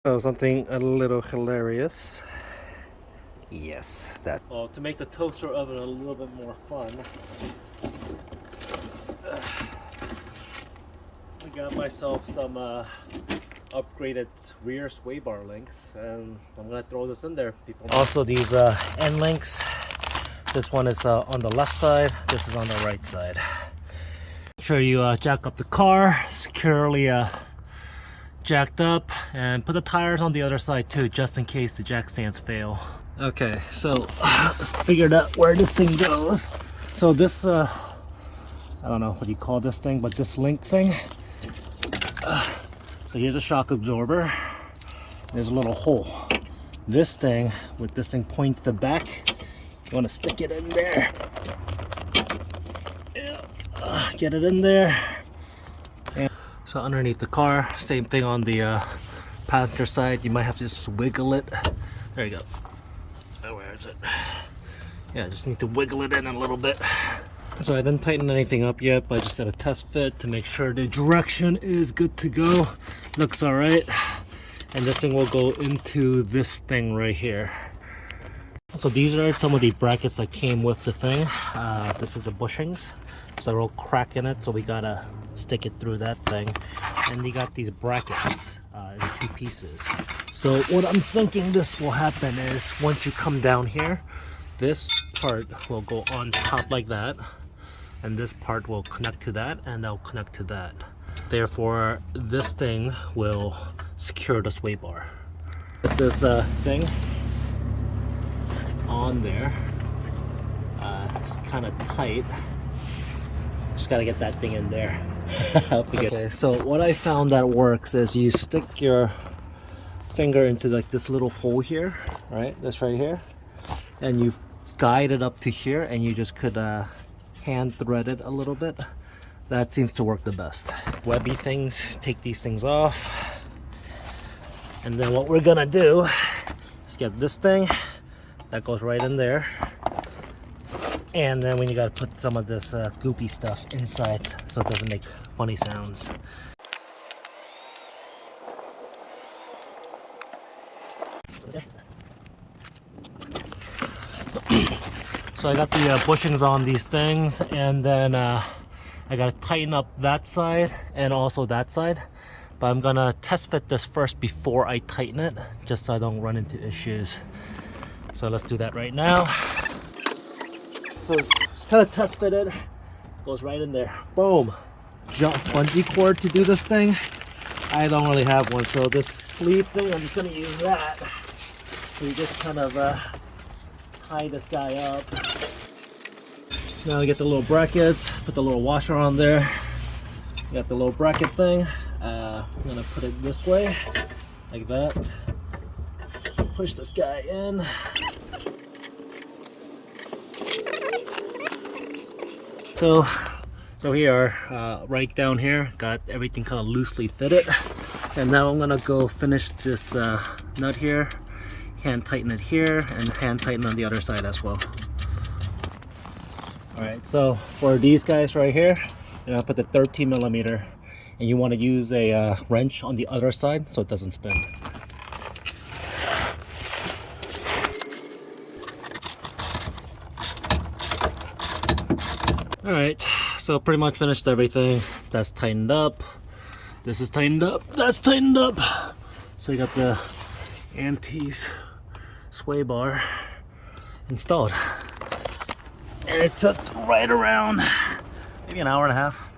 So something a little hilarious. Yes, that. Well, to make the toaster oven a little bit more fun, I got myself some upgraded rear sway bar links, and I'm gonna throw this in there before. Also, these end links. This one is on the left side. This is on the right side. Make sure you jack up the car securely. Jacked up, and put the tires on the other side too, just in case the jack stands fail. Okay, so figured out where this thing goes. So this I don't know what you call this thing, but this link thing, so here's a shock absorber. There's a little hole. This thing, with this thing pointing to the back, you want to stick it in there. Get it in there. So underneath the car, same thing on the passenger side. You might have to just wiggle it. There you go. Oh, where is it? Yeah, just need to wiggle it in a little bit. So I didn't tighten anything up yet, but I just did a test fit to make sure the direction is good to go. Looks all right. And this thing will go into this thing right here. So these are some of the brackets that came with the thing. This is the bushings. There's a little crack in it, so we gotta stick it through that thing. And you got these brackets in 2 pieces. So what I'm thinking this will happen is once you come down here, this part will go on top like that, and this part will connect to that, and that'll connect to that. Therefore, this thing will secure the sway bar. Put this thing on there. It's kind of tight. Just gotta get that thing in there. Okay, so what I found that works is you stick your finger into like this little hole here, right? This right here, and you guide it up to here, and you just could hand thread it a little bit. That seems to work the best. Webby things, take these things off, and then what we're gonna do is get this thing that goes right in there. And then when you gotta put some of this goopy stuff inside so it doesn't make funny sounds. So I got the bushings on these things, and then I gotta tighten up that side and also that side. But I'm gonna test fit this first before I tighten it, just so I don't run into issues. So let's do that right now. So it's kind of test fitted, goes right in there. Boom. Jump bungee cord to do this thing. I don't really have one, so this sleeve thing, I'm just gonna use that. So you just kind of tie this guy up. Now I get the little brackets, put the little washer on there. You got the little bracket thing. I'm gonna put it this way, like that. Push this guy in. So here, right down here, got everything kind of loosely fitted. And now I'm gonna go finish this nut here, hand tighten it here, and hand tighten on the other side as well. All right, so for these guys right here, you're gonna put the 13mm, and you wanna use a wrench on the other side so it doesn't spin. Alright, so pretty much finished everything. That's tightened up. This is tightened up. That's tightened up. So you got the anti-sway bar installed. And it took right around maybe an hour and a half.